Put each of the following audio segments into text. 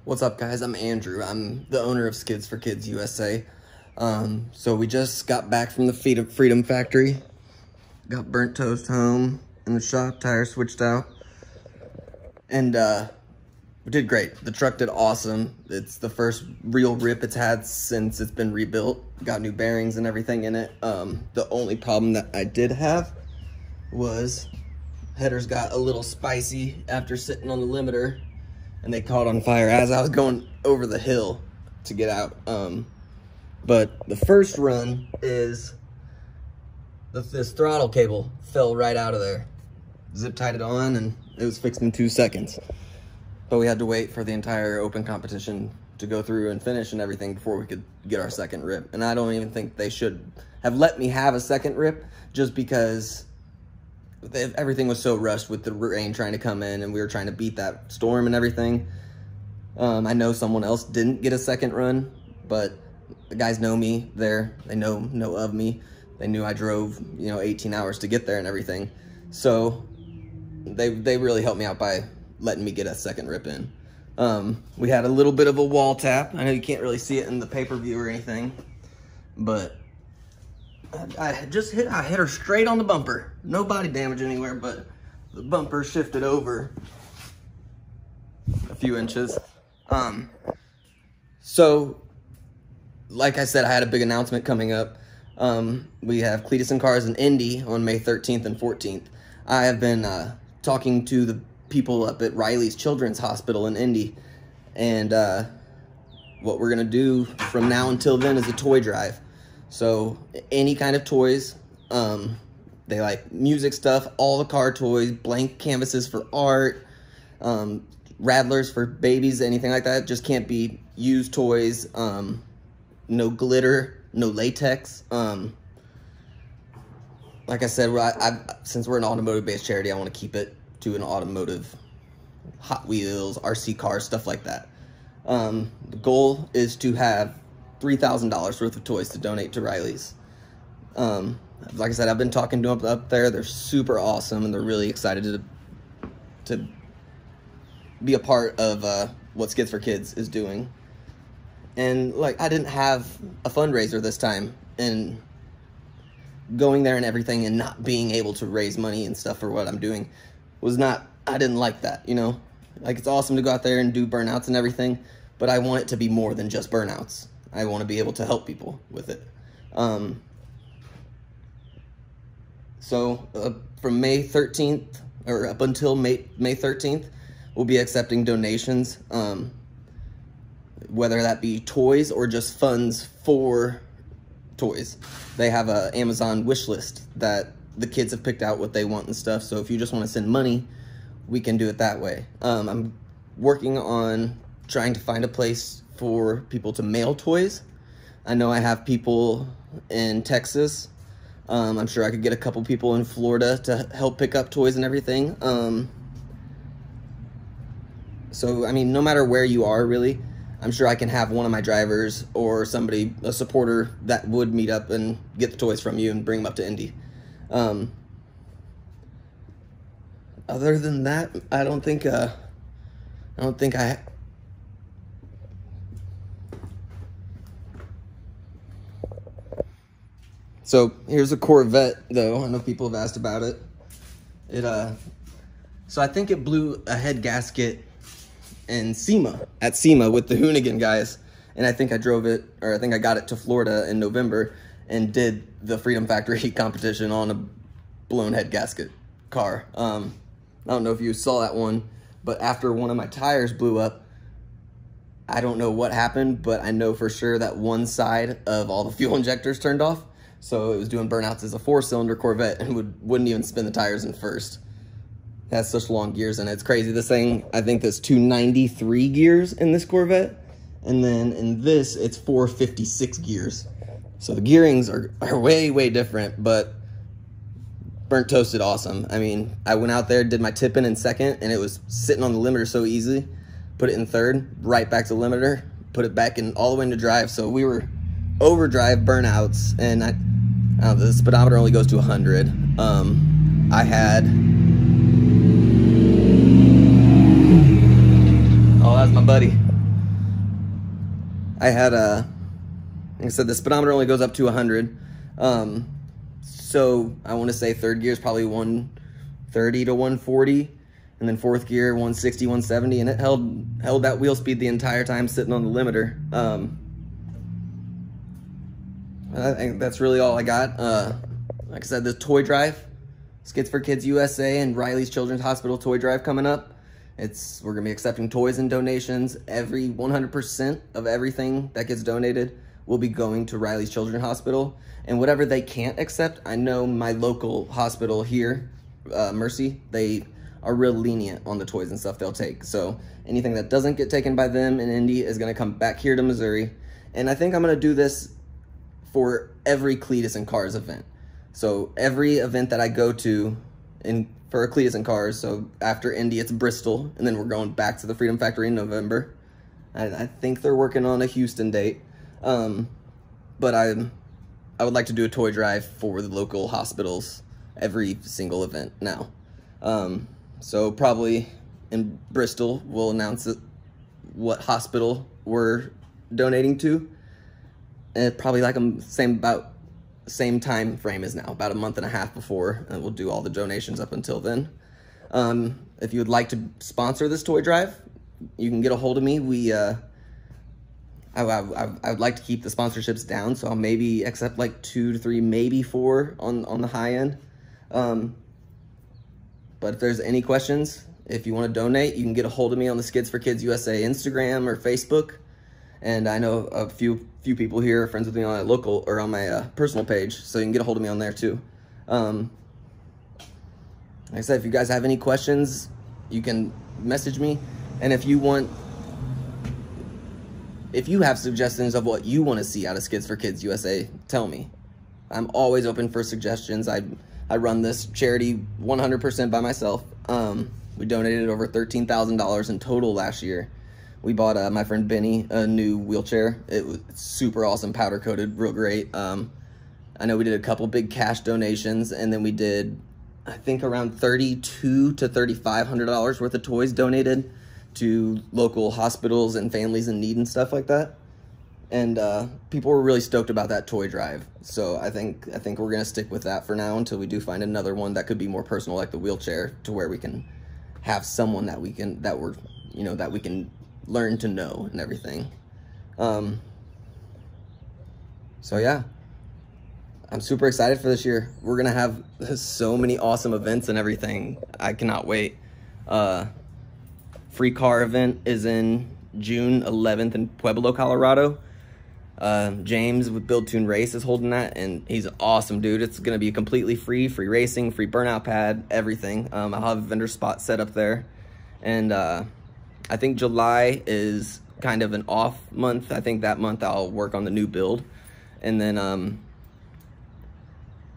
What's up, guys? I'm Andrew. I'm the owner of Skids for Kids USA. So we just got back from the Freedom Factory. Got burnt toast home in the shop, tires switched out. And we did great. The truck did awesome. It's the first real rip it's had since it's been rebuilt. Got new bearings and everything in it. The only problem that I did have was headers got a little spicy after sitting on the limiter, and they caught on fire as I was going over the hill to get out. But the first run is this throttle cable fell right out of there. Zip tied it on and it was fixed in 2 seconds. But we had to wait for the entire open competition to go through and finish and everything before we could get our second rip. And I don't even think they should have let me have a second rip, just because everything was so rushed with the rain trying to come in and we were trying to beat that storm and everything. I know someone else didn't get a second run, but the guys know me there. They know of me. They knew I drove, 18 hours to get there and everything. So they really helped me out by letting me get a second rip in. We had a little bit of a wall tap. I know you can't really see it in the pay-per-view or anything, but I hit her straight on the bumper. No body damage anywhere, but the bumper shifted over a few inches. So, like I said, I had a big announcement coming up. We have Cletus and Cars in Indy on May 13th and 14th. I have been talking to the people up at Riley's Children's Hospital in Indy, and what we're gonna do from now until then is a toy drive. So any kind of toys, they like music stuff, all the car toys, blank canvases for art, rattlers for babies, anything like that. Just can't be used toys, no glitter, no latex. Like I said, since we're an automotive-based charity, I want to keep it to an automotive, Hot Wheels, RC cars, stuff like that. The goal is to have $3,000 worth of toys to donate to Riley's. Like I said, I've been talking to them up there. They're super awesome, and they're really excited to be a part of what Skids for Kids is doing. And like, I didn't have a fundraiser this time, and going there and everything and not being able to raise money and stuff for what I'm doing was not, I didn't like that, Like, it's awesome to go out there and do burnouts and everything, but I want it to be more than just burnouts. I want to be able to help people with it. So from May 13th, or up until May 13th, we'll be accepting donations, whether that be toys or just funds for toys. They have a Amazon wish list that the kids have picked out what they want and stuff. So if you just want to send money, we can do it that way. I'm working on trying to find a place for people to mail toys. I know I have people in Texas. I'm sure I could get a couple people in Florida to help pick up toys and everything. So, I mean, no matter where you are, really, I'm sure I can have one of my drivers or somebody, a supporter, that would meet up and get the toys from you and bring them up to Indy. Other than that, I don't think I... So here's a Corvette, though. I know people have asked about it. So I think it blew a head gasket in SEMA, at SEMA with the Hoonigan guys. And I think I drove it, or I think I got it to Florida in November and did the Freedom Factory competition on a blown head gasket car. I don't know if you saw that one, but after one of my tires blew up, I don't know what happened, but I know for sure that one side of all the fuel injectors turned off. So it was doing burnouts as a 4-cylinder Corvette and wouldn't even spin the tires in first. It has such long gears in it. It's crazy. This thing, I think there's 293 gears in this Corvette. And then in this, it's 456 gears. So the gearings are way, way different, but burnt toasted awesome. I mean, I went out there, did my tip-in in second, and it was sitting on the limiter so easy. Put it in third, right back to limiter, put it back in all the way into drive. So we were overdrive burnouts, and the speedometer only goes to 100. I had... Oh, that's my buddy. I had like I said, the speedometer only goes up to 100. So I want to say third gear is probably 130 to 140, and then fourth gear 160, 170, and it held that wheel speed the entire time sitting on the limiter. I think that's really all I got. Like I said, the toy drive, Skids for Kids USA and Riley's Children's Hospital toy drive coming up. We're gonna be accepting toys and donations. 100% of everything that gets donated will be going to Riley's Children's Hospital. And whatever they can't accept, I know my local hospital here, Mercy, they are real lenient on the toys and stuff they'll take. So anything that doesn't get taken by them in Indy is gonna come back here to Missouri. And I think I'm gonna do this for every Cletus and Cars event. So every event that I go to for Cletus and Cars, so after Indy, it's Bristol, and then we're going back to the Freedom Factory in November. I think they're working on a Houston date. But I would like to do a toy drive for the local hospitals every single event now. So probably in Bristol, we'll announce what hospital we're donating to. And probably like same time frame as now, about a month and a half before, and we'll do all the donations up until then. If you would like to sponsor this toy drive, you can get a hold of me. I would like to keep the sponsorships down, so I'll maybe accept like 2 to 3, maybe 4 on the high end. But if there's any questions, if you want to donate, you can get a hold of me on the Skids for Kids USA Instagram or Facebook. And I know a few people here are friends with me on my local or on my personal page, so you can get a hold of me on there too. Like I said, if you guys have any questions, you can message me. And if you have suggestions of what you want to see out of Skids for Kids USA, tell me. I'm always open for suggestions. I run this charity 100% by myself. We donated over $13,000 in total last year. We bought my friend Benny a new wheelchair. It was super awesome, powder coated, real great. I know we did a couple big cash donations, and then we did, I think, around $3,200 to $3,500 worth of toys donated to local hospitals and families in need and stuff like that. And people were really stoked about that toy drive. So I think we're gonna stick with that for now until we do find another one that could be more personal, like the wheelchair, to where we can have someone that we can learn to know and everything. So yeah, I'm super excited for this year. We're gonna have so many awesome events and everything. I cannot wait. Free car event is in June 11th in Pueblo, Colorado. James with Build Tune Race is holding that, and he's an awesome dude. It's gonna be completely free racing, free burnout pad, everything. I'll have a vendor spot set up there. And I think July is kind of an off month. I think that month I'll work on the new build. And then,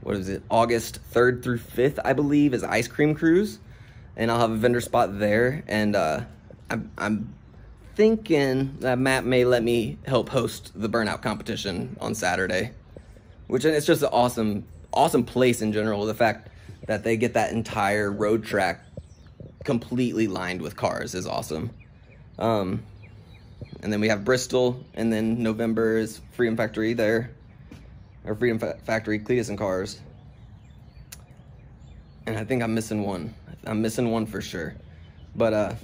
what is it? August 3rd through 5th, I believe, is Ice Cream Cruise. And I'll have a vendor spot there. And I'm thinking that Matt may let me help host the burnout competition on Saturday. Which, it's just an awesome place in general. The fact that they get that entire road track completely lined with cars is awesome. And then we have Bristol, and then November is Freedom Factory there, or Freedom Factory Cletus and Cars. And I think I'm missing one. I'm missing one for sure. But like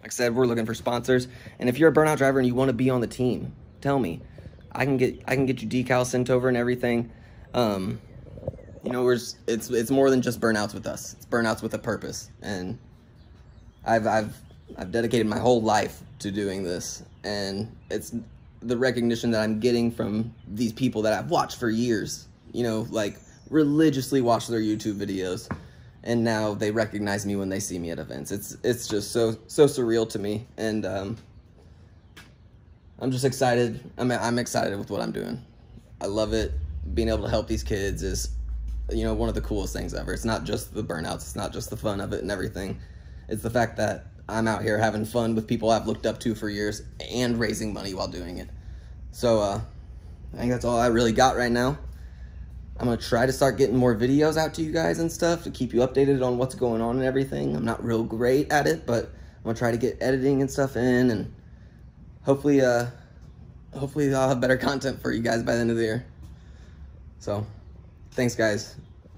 I said, we're looking for sponsors. And if you're a burnout driver and you want to be on the team, tell me. I can get you decals sent over and everything. You know, it's more than just burnouts with us. It's burnouts with a purpose. And I've dedicated my whole life to doing this, and it's the recognition that I'm getting from these people that I've watched for years, you know, like religiously watch their YouTube videos, and now they recognize me when they see me at events. It's just so surreal to me, and I'm just excited. I'm excited with what I'm doing. I love it. Being able to help these kids is, you know, one of the coolest things ever. It's not just the burnouts, it's not just the fun of it and everything. It's the fact that I'm out here having fun with people I've looked up to for years and raising money while doing it. So I think that's all I really got right now. I'm gonna try to start getting more videos out to you guys and stuff to keep you updated on what's going on and everything. I'm not real great at it, but I'm gonna try to get editing and stuff in, and hopefully hopefully I'll have better content for you guys by the end of the year. So, thanks guys.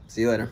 See you later.